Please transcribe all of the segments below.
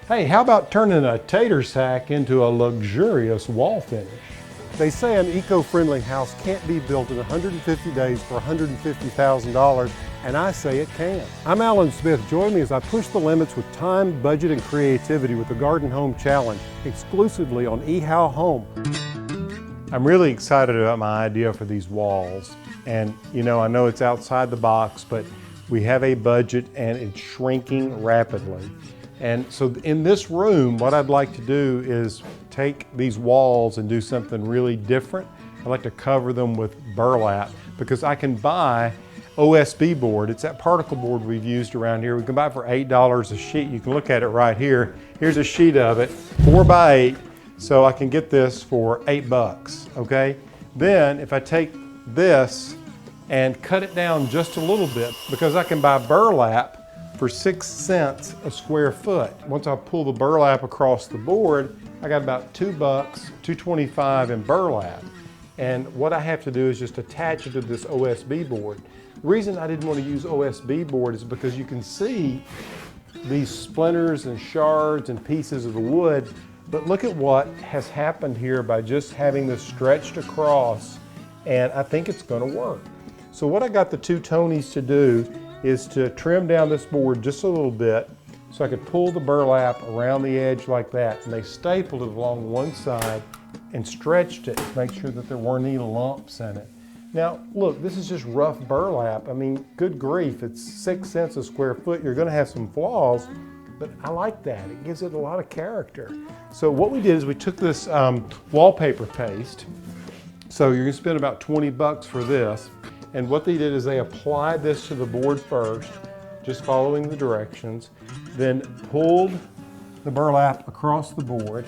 Hey, how about turning a tater sack into a luxurious wall finish? They say an eco-friendly house can't be built in 150 days for $150,000, and I say it can. I'm Alan Smith. Join me as I push the limits with time, budget, and creativity with the Garden Home Challenge, exclusively on ehowhome. I'm really excited about my idea for these walls. And I know it's outside the box, but we have a budget and it's shrinking rapidly. And so in this room, what I'd like to do is take these walls and do something really different. I'd like to cover them with burlap because I can buy OSB board. It's that particle board we've used around here. We can buy it for $8 a sheet. You can look at it right here. Here's a sheet of it, 4 by 8. So I can get this for $8, okay? Then if I take this and cut it down just a little bit, because I can buy burlap for 6 cents a square foot. Once I pull the burlap across the board, I got about $2, $2.25 in burlap. And what I have to do is just attach it to this OSB board. The reason I didn't want to use OSB board is because you can see these splinters and shards and pieces of the wood, but look at what has happened here by just having this stretched across, and I think it's going to work. So what I got the two Tonys to do is to trim down this board just a little bit so I could pull the burlap around the edge like that, and they stapled it along one side and stretched it to make sure that there weren't any lumps in it. Now look, this is just rough burlap. I mean, good grief, it's 6 cents a square foot. You're gonna have some flaws, but I like that. It gives it a lot of character. So what we did is we took this wallpaper paste. So you're gonna spend about $20 for this. And what they did is they applied this to the board first, just following the directions, then pulled the burlap across the board,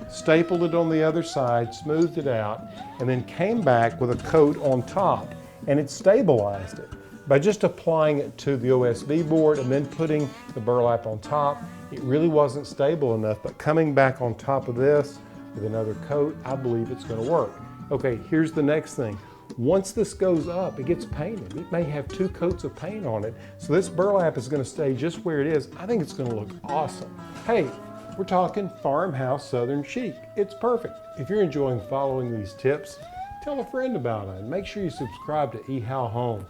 stapled it on the other side, smoothed it out, and then came back with a coat on top, and it stabilized it. By just applying it to the OSB board and then putting the burlap on top, it really wasn't stable enough, but coming back on top of this with another coat, I believe it's gonna work. Okay, here's the next thing. Once this goes up, it gets painted. It may have 2 coats of paint on it. So this burlap is gonna stay just where it is. I think it's gonna look awesome. Hey, we're talking farmhouse Southern chic. It's perfect. If you're enjoying following these tips, tell a friend about it. And make sure you subscribe to ehowhome.